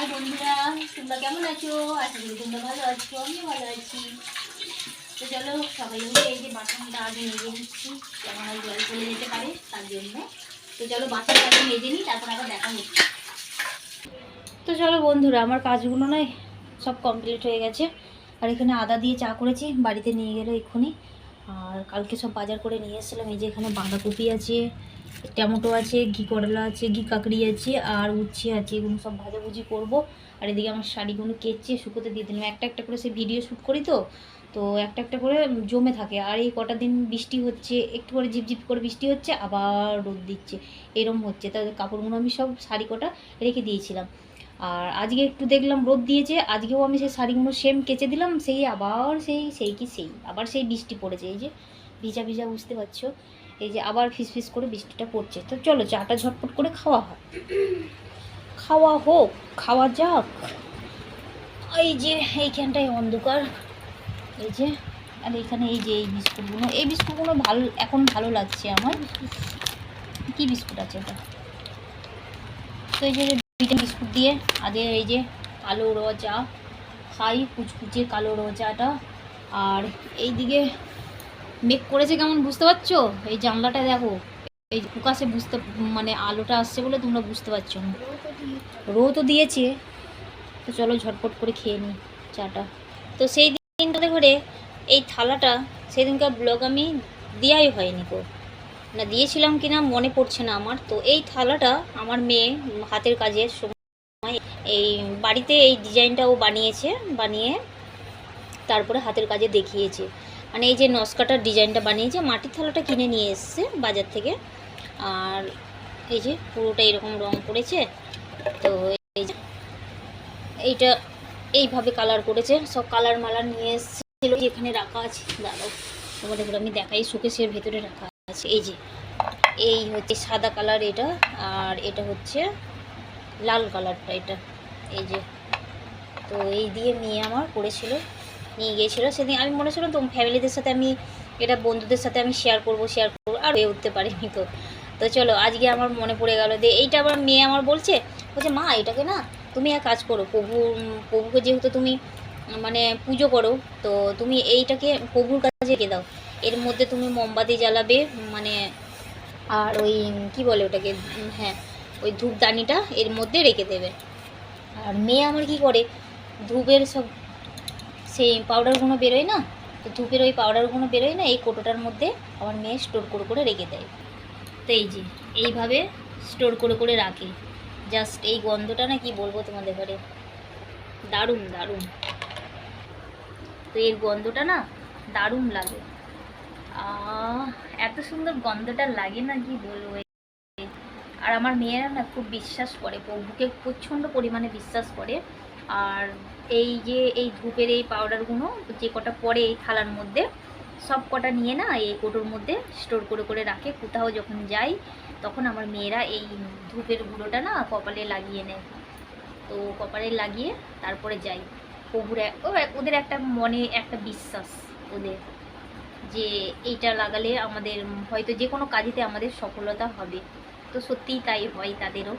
High বন্ধুরা, তোমরা কেমন আছো? আশা করি তোমরা ভালো আছো, আমিও ভালো আছি। তো চলো সবাই মিলে এই যে বাসনটা আগে মেজে নিচ্ছি, কেমন আর জল চলে যেতে পারে তার জন্য। তো চলো বাসনটা আগে মেজে নিই, তারপর আবার দেখা হচ্ছে। তো চলো বন্ধুরা, আমার কাজগুলো নয় সব কমপ্লিট হয়ে গেছে। আর এখানে আদা দিয়ে চা করেছি, বাড়িতে নিয়ে গেলো এক্ষুনি। আর কালকে সব বাজার করে নিয়ে এসেছিলাম। এই যে এখানে বাঁধাকপি আছে, টমেটো আছে, ঘি করলা আছে, ঘি কাকড়ি আছে, আর উচ্ছে আছে। এগুলো সব ভাজাভুজি করবো। আর এদিকে আমার শাড়িগুলো কেচে শুকোতে দিয়ে দিলাম। একটা একটা করে সে ভিডিও শ্যুট করি, তো একটা একটা করে জমে থাকে। আর এই কটা দিন বৃষ্টি হচ্ছে, একটু করে ঝিপঝিপ করে বৃষ্টি হচ্ছে, আবার রোদ দিচ্ছে, এরম হচ্ছে। তাদের কাপড়গুলো আমি সব শাড়ি কটা রেখে দিয়েছিলাম। আর আজকে একটু দেখলাম রোদ দিয়েছে, আজকেও আমি সেই শাড়িগুলো সেম কেচে দিলাম, সেই আবার সেই আবার সেই বৃষ্টি পড়েছে। এই যে ভিজা ভিজা, বুঝতে পারছো? এই যে আবার ফিস করে বৃষ্টিটা পড়ছে। তো চলো চাটা ঝটপট করে খাওয়া হয়, খাওয়া হোক, খাওয়া যাক। এই যে এইখানটায় অন্ধকার, এই যে, আর এখানে এই যে এই বিস্কুটগুলো ভালো, এখন ভালো লাগছে আমার। কি বিস্কুট আছে এটা? তো এই যে দুইটা বিস্কুট দিয়ে আগে এই যে কালো রোয়া চা খাই, কুচকুচে কালো রোয়া চাটা। আর এই দিকে মেঘ করেছে কেমন, বুঝতে পারছো? এই জানলাটা দেখো, এই ফোকাসে বুঝতে, মানে আলোটা আসছে বলে তোমরা বুঝতে পারছো না। রোদ তো দিয়েছে। তো চলো ঝটপট করে খেয়ে নিই চাটা। তো সেই দিনটাতে করে এই থালাটা, সেদিনকার ব্লগ আমি দেওয়াই হয়নি গো, না দিয়েছিলাম কিনা মনে পড়ছে না আমার। তো এই থালাটা আমার মেয়ে হাতের কাজের সময় এই বাড়িতে এই ডিজাইনটা ও বানিয়েছে, বানিয়ে তারপরে হাতের কাজে দেখিয়েছে। মানে এই যে নস্কাটার ডিজাইনটা বানিয়েছে, মাটির থালাটা কিনে নিয়ে এসছে বাজার থেকে। আর এই যে পুরোটা এরকম রং করেছে। তো এই যে এইটা এইভাবে কালার করেছে, সব কালার মালার নিয়ে এসেছিল, এখানে রাখা আছে। দাঁড়াও তোমাদের আমি দেখাই, শোকেসের ভেতরে রাখা আছে। এই যে এই হচ্ছে সাদা কালার এটা, আর এটা হচ্ছে লাল কালারটা, এটা এই যে। তো এই দিয়ে মেয়ে আমার করেছিল, নিয়ে গিয়েছিলো সেদিন। আমি মনে ছিল তো ফ্যামিলিদের সাথে আমি এটা, বন্ধুদের সাথে আমি শেয়ার করবো, আর হয়ে উঠতে পারিনি। তো চলো আজকে আমার মনে পড়ে গেল যে এইটা আবার মেয়ে আমার বলছে মা এটাকে না তুমি এক কাজ করো, প্রভুকে যেহেতু তুমি মানে পুজো করো, তো তুমি এইটাকে প্রভুর কাছে রেখে দাও। এর মধ্যে তুমি মোমবাতি জ্বালাবে, মানে আর ওই কি বলে ওটাকে, হ্যাঁ ওই ধূপদানিটা এর মধ্যে রেখে দেবে। আর মেয়ে আমার কি করে, ধূপের সব সেই পাউডারগুলো বেরোয় না, তো ধূপের ওই পাউডারগুলো বেরোয় না, এই কোটোটার মধ্যে আমার মেয়ে স্টোর করে রেখে দেয়। তো এই যে এইভাবে স্টোর করে রাখে। জাস্ট এই গন্ধটা না কি বলবো তোমাদের ঘরে, দারুণ দারুণ। তো এর গন্ধটা না দারুণ লাগে, এত সুন্দর গন্ধটা লাগে না কি বলবো। আর আমার মেয়েরা না খুব বিশ্বাস করে, প্রভুকে প্রচণ্ড পরিমাণে বিশ্বাস করে। আর এই যে এই ধূপের এই পাউডারগুলো যে কটা পড়ে এই থালার মধ্যে, সব কটা নিয়ে না এই কোটোর মধ্যে স্টোর করে রাখে। কোথাও যখন যাই তখন আমার মেয়েরা এই ধূপের গুঁড়োটা না কপালে লাগিয়ে নেয়। তো কপালে লাগিয়ে তারপরে যাই। প্রভুর ওদের একটা মনে একটা বিশ্বাস ওদের, যে এইটা লাগালে আমাদের হয়তো যে কোনো কাজেতে আমাদের সফলতা হবে। তো সত্যিই তাই হয় তাদেরও,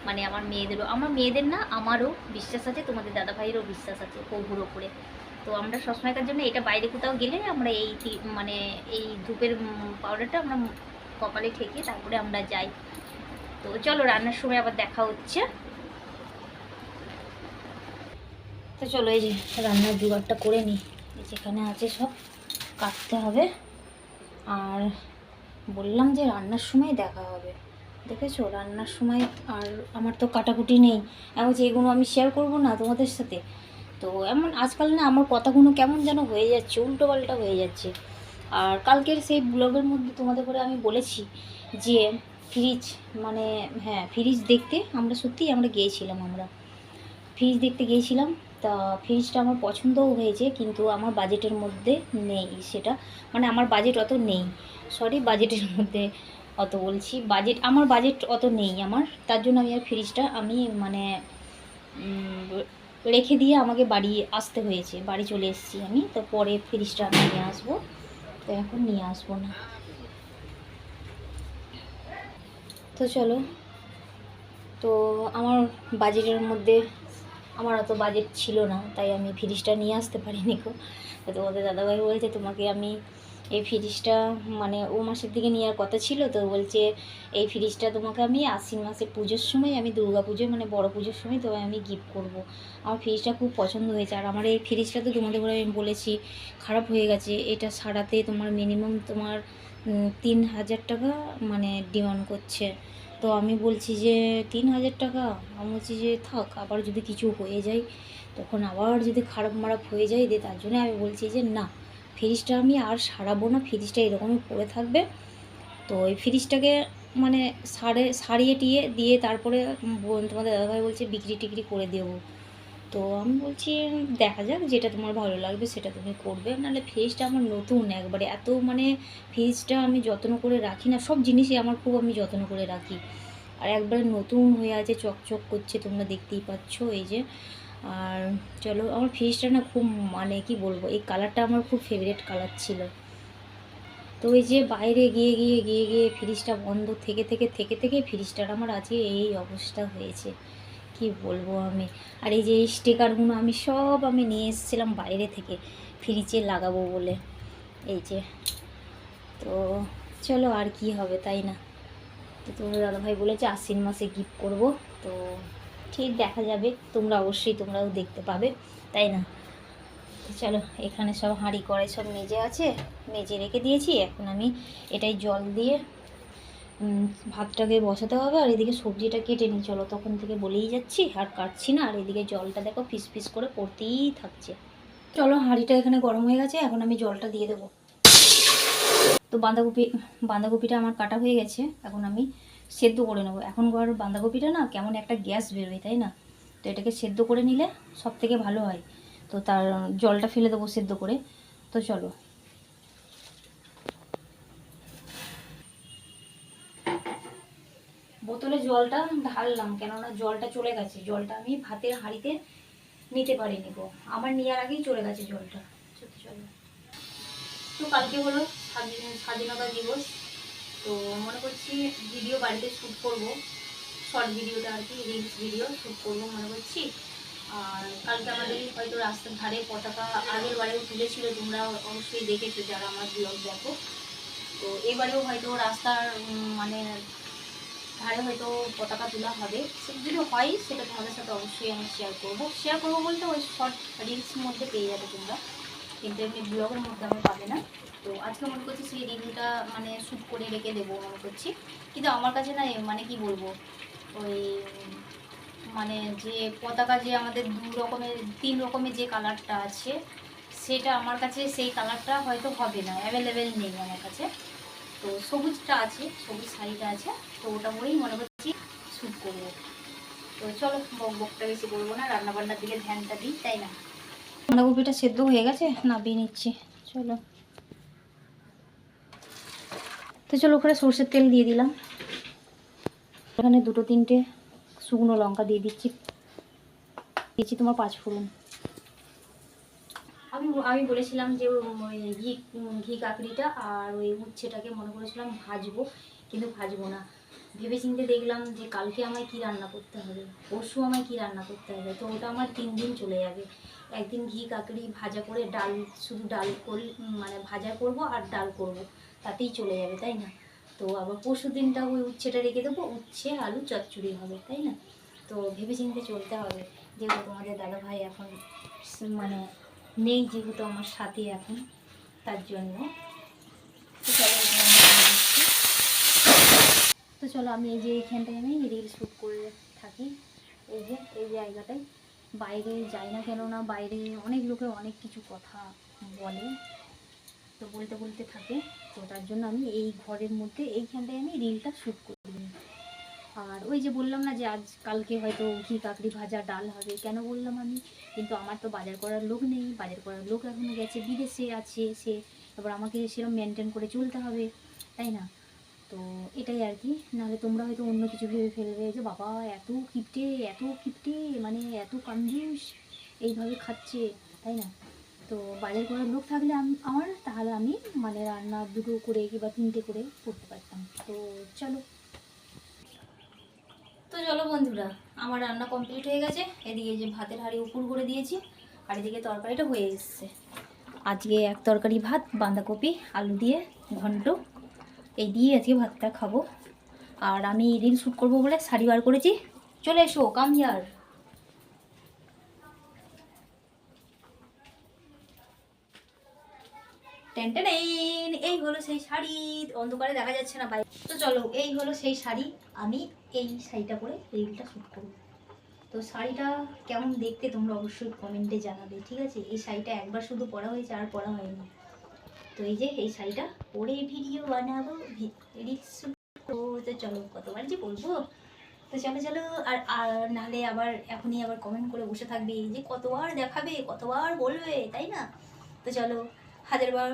মানে আমার মেয়েদেরও, আমার মেয়েদের না আমারও বিশ্বাস আছে, তোমাদের দাদা ভাইয়েরও বিশ্বাস আছে প্রভুর ওপরে। তো আমরা সবসময়কার জন্য এটা বাইরে কোথাও গেলে আমরা এই মানে এই ধূপের পাউডারটা আমরা কপালে ঠেকে তারপরে আমরা যাই। তো চলো রান্নার সময় আবার দেখা হচ্ছে। তো চলো এই যে রান্নার জোগাড়টা করে নিই, যেখানে আছে সব কাটতে হবে। আর বললাম যে রান্নার সময় দেখা হবে, দেখেছো রান্নার সময়। আর আমার তো কাটাকুটি নেই, এমন যে এগুলো আমি শেয়ার করবো না তোমাদের সাথে। তো এমন আজকাল না আমার কথাগুলো কেমন যেন হয়ে যাচ্ছে, উল্টো পাল্টা হয়ে যাচ্ছে। আর কালকের সেই ব্লগের মধ্যে তোমাদের করে আমি বলেছি যে ফ্রিজ, মানে হ্যাঁ ফ্রিজ দেখতে আমরা সত্যিই আমরা গিয়েছিলাম, আমরা ফ্রিজ দেখতে গিয়েছিলাম। তা ফ্রিজটা আমার পছন্দও হয়েছে, কিন্তু আমার বাজেটের মধ্যে নেই সেটা, মানে আমার বাজেট অত নেই, সরি বাজেটের মধ্যে অত বলছি, আমার বাজেট অত নেই আমার। তার জন্য আমি আর ফ্রিজটা আমি মানে রেখে দিয়ে আমাকে বাড়ি আসতে হয়েছে, বাড়ি চলে এসেছি আমি। তো পরে ফ্রিজটা আমি নিয়ে আসবো, তো এখন নিয়ে আসবো না। তো চলো, তো আমার বাজেটের মধ্যে আমার অত বাজেট ছিল না, তাই আমি ফ্রিজটা নিয়ে আসতে পারিনি গো। তো তোমাদের দাদাভাই বলছে তোমাকে আমি এই ফ্রিজটা, মানে ও মাসের দিকে নেওয়ার কথা ছিল, তো বলছে এই ফ্রিজটা তোমাকে আমি আশ্বিন মাসে পুজোর সময়, আমি দুর্গা পুজোয় মানে বড় পুজোর সময় তোমায় আমি গিফট করব। আমার ফ্রিজটা খুব পছন্দ হয়েছে। আর আমার এই ফ্রিজটা তো তোমাদের ঘরে আমি বলেছি খারাপ হয়ে গেছে, এটা সারাতে তোমার মিনিমাম তোমার 3,000 টাকা মানে ডিমান্ড করছে। তো আমি বলছি যে 3,000 টাকা, আমি বলছি যে থাক, আবার যদি কিছু হয়ে যায় তখন আবার যদি খারাপ মারাপ হয়ে যায় দিয়ে, তার জন্য আমি বলছি যে না, ফ্রিজটা আমি আর সারাবো না, ফ্রিজটা এরকমই পড়ে থাকবে। তো এই ফ্রিজটাকে মানে সারিয়ে টিয়ে দিয়ে তারপরে তোমাদের দাদাভাই বলছে বিক্রি টিক্রি করে দেবো। তো আমি বলছি দেখা যাক, যেটা তোমার ভালো লাগবে সেটা তুমি করবে। নাহলে ফ্রিজটা আমার নতুন একবারে, এত মানে ফ্রিজটা আমি যত্ন করে রাখি না, সব জিনিসই আমার খুব আমি যত্ন করে রাখি। আর একবারে নতুন হয়ে আছে, চকচক করছে, তোমরা দেখতেই পাচ্ছ এই যে। আর চলো, আমার ফ্রিজটা না খুব মানে কি বলবো, এই কালারটা আমার খুব ফেভারিট কালার ছিল। তো ওই যে বাইরে গিয়ে গিয়ে গিয়ে গিয়ে ফ্রিজটা বন্ধ থেকে থেকে থেকে থেকে ফ্রিজটার আমার আজকে এই অবস্থা হয়েছে, কি বলবো আমি। আর এই যে এই স্টিকারগুলো আমি সব আমি নিয়ে এসেছিলাম বাইরে থেকে ফ্রিজে লাগাবো বলে, এই যে। তো চলো আর কি হবে, তাই না? তো তোমার দাদাভাই বলেছে আশ্বিন মাসে গিফট করব। তো ঠিক দেখা যাবে, তোমরা অবশ্যই তোমরাও দেখতে পাবে, তাই না? তো চলো, এখানে সব হাঁড়ি কড়াই সব মেজে আছে, মেজে রেখে দিয়েছি। এখন আমি এটাই জল দিয়ে ভাতটাকে বসাতে হবে। আর এদিকে সবজিটা কেটে নিই, চলো তখন থেকে বলেই যাচ্ছি আর কাটছি না। আর এদিকে জলটা দেখো ফিস ফিস করে পড়তেই থাকছে। চলো, হাঁড়িটা এখানে গরম হয়ে গেছে, এখন আমি জলটা দিয়ে দেবো। তো বাঁধাকপিটা আমার কাটা হয়ে গেছে, এখন আমি সেদ্ধ করে নেবো। এখনকার বাঁধাকপিটা না কেমন একটা গ্যাস বেরোয়, তাই না? তো এটাকে সেদ্ধ করে নিলে সব থেকে ভালো হয়। তো তার জলটা ফেলে দেবো সেদ্ধ করে। তো চলো, বোতলে জলটা ঢাললাম, কেননা জলটা চলে গেছে, জলটা আমি ভাতের হাঁড়িতে নিতে পারিনি গো, আমার নেওয়ার আগেই চলে গেছে জলটা। চলো, তো কালকে হলো স্বাধীনতা দিবস। তো মনে করছি ভিডিও বাড়িতে শ্যুট করবো, শর্ট ভিডিওটা আর কি, রিলস ভিডিও শ্যুট করবো মনে করছি। আর কালকে আমাদের হয়তো রাস্তার ধারে পতাকা, আগের বারেও তুলেছিল, তোমরা অবশ্যই দেখেছো যারা আমার ব্লগ দেখো। তো এবারেও হয়তো রাস্তার মানে ধারে হয়তো পতাকা তোলা হবে। যদি হয় সেটা তোমাদের সাথে অবশ্যই আমি শেয়ার করবো বলতে ওই শর্ট রিলসের মধ্যে পেয়ে যাবে তোমরা, কিন্তু এমনি ব্লগের মধ্যে আমি পাবে না। তো আজকে মনে করছি সেই রিলটা মানে শ্যুট করে রেখে দেবো মনে করছি। কিন্তু আমার কাছে না মানে কি বলবো, ওই মানে যে পতাকা যে আমাদের 2 রকমের 3 রকমের যে কালারটা আছে, সেটা আমার কাছে সেই কালারটা হয়তো হবে না, অ্যাভেলেবেল নেই আমার কাছে। তো সবুজটা আছে, সবুজ শাড়িটা আছে, তো ওটা পরেই মনে করছি শ্যুট করবো। তো চলো, বকটা বেশি করবো না, রান্নাবান্নার দিকে ধ্যানটা দিই, তাই না? বাঁধাকপিটা সেদ্ধ হয়ে গেছে, নামিয়ে নিচ্ছি। চলো, তো চলো ওখানে সর্ষের তেল দিয়ে দিলাম, এখানে 2-3টে শুকনো লঙ্কা দিয়ে দিচ্ছি, দিচ্ছি তোমার 5 ফোড়ন। আমি বলেছিলাম যে ওই ঘি কাকড়িটা আর ওই উচ্ছেটাকে মনে করেছিলাম ভাজবো, কিন্তু ভাজবো না। ভেবে চিন্তে দেখলাম যে কালকে আমায় কি রান্না করতে হবে, পরশু আমায় কি রান্না করতে হবে, তো ওটা আমার 3 দিন চলে যাবে। একদিন ঘি কাকড়ি ভাজা করে ডাল, শুধু ডাল করে মানে ভাজা করব আর ডাল করব, তাতেই চলে যাবে, তাই না? তো আবার পরশু দিনটা ওই উচ্ছেটা রেখে দেবো, উচ্ছে আলু চচ্চড়ি হবে, তাই না? তো ভেবে চিন্তে চলতে হবে, যেহেতু তোমাদের দাদাভাই এখন মানে নেই, যেহেতু আমার সাথে এখন, তার জন্য। তো চলো আমি এই যে এইখানটায় আমি রিল শ্যুট করে থাকি, এই জায়গাটায় বাইরে যাই না, কেননা বাইরে অনেক লোকে অনেক কিছু কথা বলে, তো বলতে বলতে থাকে। তো তার জন্য আমি এই ঘরের মধ্যে এইখানটায় আমি রিলটা শ্যুট করি। আর ওই যে বললাম না যে আজ কালকে হয়তো ঘি কাকড়ি ভাজা ডাল হবে, কেন বললাম আমি, কিন্তু আমার তো বাজার করার লোক নেই, বাজার করার লোক এখন গেছে বিদেশে আছে সে, এবার আমাকে সেরকম মেনটেন করে চলতে হবে, তাই না? তো এটাই আর কি। নাহলে তোমরা হয়তো অন্য কিছু ভেবে ফেলবে যে বাবা এত কিপটে, এত কিপটে, মানে এত কনজুস, এইভাবে খাচ্ছে, তাই না? তো বাজার করার লোক থাকলে আমার তাহলে আমি মানে রান্না 2টো করে কিংবা 3টে করে করতে পারতাম। তো চলো, তো তো চলো বন্ধুরা, আমার রান্না কমপ্লিট হয়ে গেছে। এদিকে যে ভাতের হাঁড়ি উপর করে দিয়েছি, আর এদিকে তরকারিটা হয়ে এসছে। আজকে এক তরকারি ভাত, বাঁধাকপি আলু দিয়ে ঘন্ট, এই দিয়ে আজকে ভাতটা খাবো। আর আমি রিল শ্যুট করবো বলে শাড়ি বার করেছি। চলে এসো, কাম হিয়ার। টেনটেন, এই হলো সেই শাড়ি। অন্ধকারে দেখা যাচ্ছে না বাইরে। তো চলো, এই হলো সেই শাড়ি। আমি এই শাড়িটা পরে রিলটা শ্যুট করবো। তো শাড়িটা কেমন দেখতে তোমরা অবশ্যই কমেন্টে জানাবে, ঠিক আছে? এই শাড়িটা একবার শুধু পরা হয়েছে, আর পরা হয়নি। তো এই যে এই শাড়িটা পরে ভিডিও বানাবো, রিলস শ্যুট করবো। তো চলো, কতবার যে বলবো। তো চলো চলো, আর আর নাহলে আবার এখনই আবার কমেন্ট করে বসে থাকবে যে কতবার দেখাবে, কতবার বলবে, তাই না? তো চলো, 1000বার,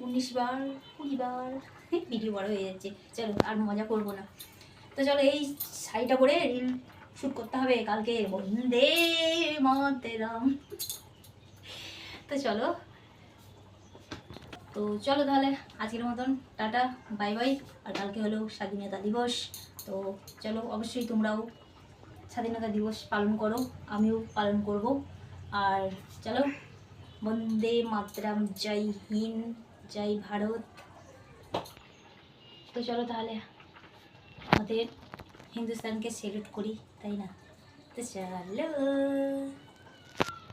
19বার, 20বার ভিডিও বড় হয়ে যাচ্ছে। চলো, আর মজা করবো না। তো চলো, এই শাড়িটা পরে রিল শ্যুট করতে হবে কালকে। বন্দে মাতরম। তো চলো, তাহলে আজকের মতন টাটা, বাই বাই। আর কালকে হলো স্বাধীনতা দিবস। তো চলো, অবশ্যই তোমরাও স্বাধীনতা দিবস পালন করো, আমিও পালন করব। আর চলো, বন্দে মাতরম, জয় হিন্দ, জয় ভারত। তো চলো তাহলে আমাদের হিন্দুস্তানকে সেলুট করি, তাই না? তো চলো।